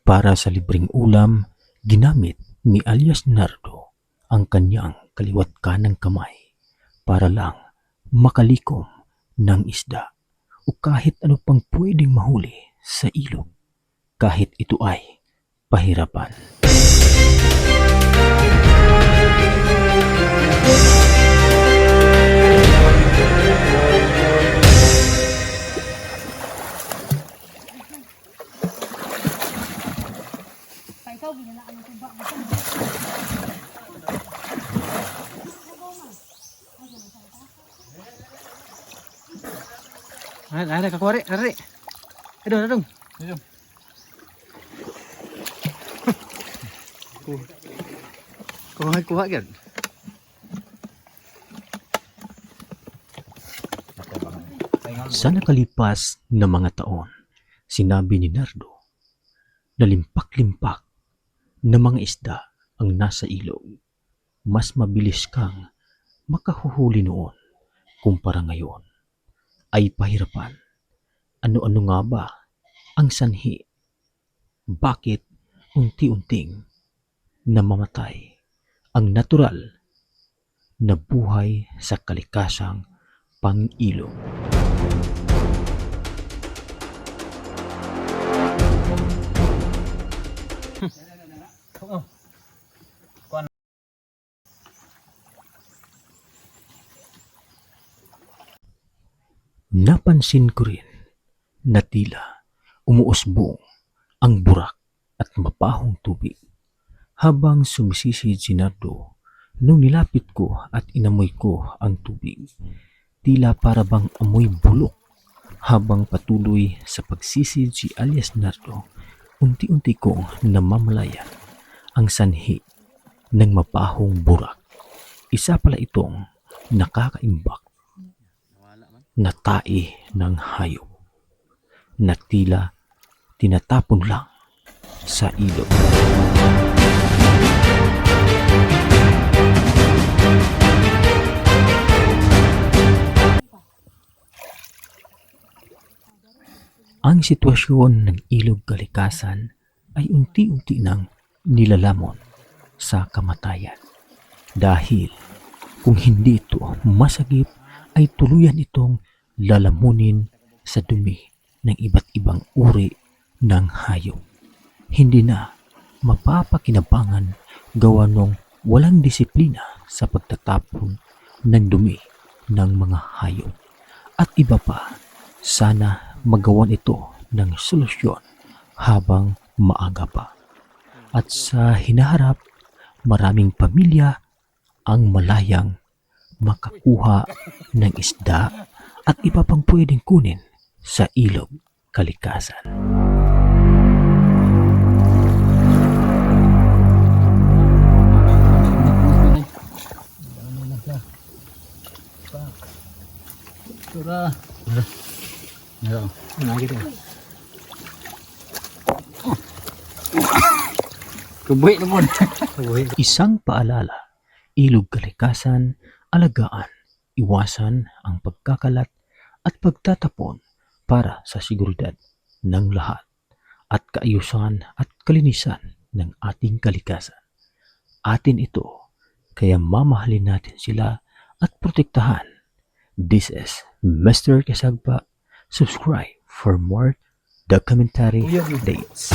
Para sa libreng ulam, ginamit ni alias Nardo ang kanyang kaliwat kanang kamay para lang makalikom ng isda o kahit ano pang pwedeng mahuli sa ilog, kahit ito ay pahirapan. Ada kakuari, ari. Aduh. Kuha kan. Sa nakalipas na mga taon, sinabi ni Nardo na limpak-limpak na mga isda ang nasa ilog. Mas mabilis kang makahuhuli noon kumpara ngayon. Ay pahirapan. Ano-ano nga ba ang sanhi? Bakit unti-unting namamatay ang natural na buhay sa kalikasang pang-ilog? Napansin ko rin na tila umuusbong ang burak at mapahong tubig habang sumisisid si Nardo. Nung nilapit ko at inamoy ko ang tubig, tila para bang amoy bulok. Habang patuloy sa pagsisid si alias Nardo, unti-unti kong namamalayan ang sanhi ng mapahong burak. Isa pala itong nakakaimbak na tae ng hayop na tila tinatapon lang sa ilog. Ang sitwasyon ng ilog kalikasan ay unti-unti nang nilalamon sa kamatayan dahil kung hindi ito masagip ay tuluyan itong lalamunin sa dumi ng iba't ibang uri ng hayop. Hindi na mapapakinabangan gawa nung walang disiplina sa pagtatapon ng dumi ng mga hayop. At iba pa, sana magawan ito ng solusyon habang maaga pa. At sa hinaharap, maraming pamilya ang malayang makakuha ng isda at iba pang pwedeng kunin sa ilog kalikasan. Isang paalala, ilog kalikasan, alagaan, iwasan ang pagkakalat at pagtatapon para sa seguridad ng lahat at kaayusan at kalinisan ng ating kalikasan. Atin ito, kaya mamahalin natin sila at protektahan. This is Mr. Kasagpa. Subscribe for more documentary dates.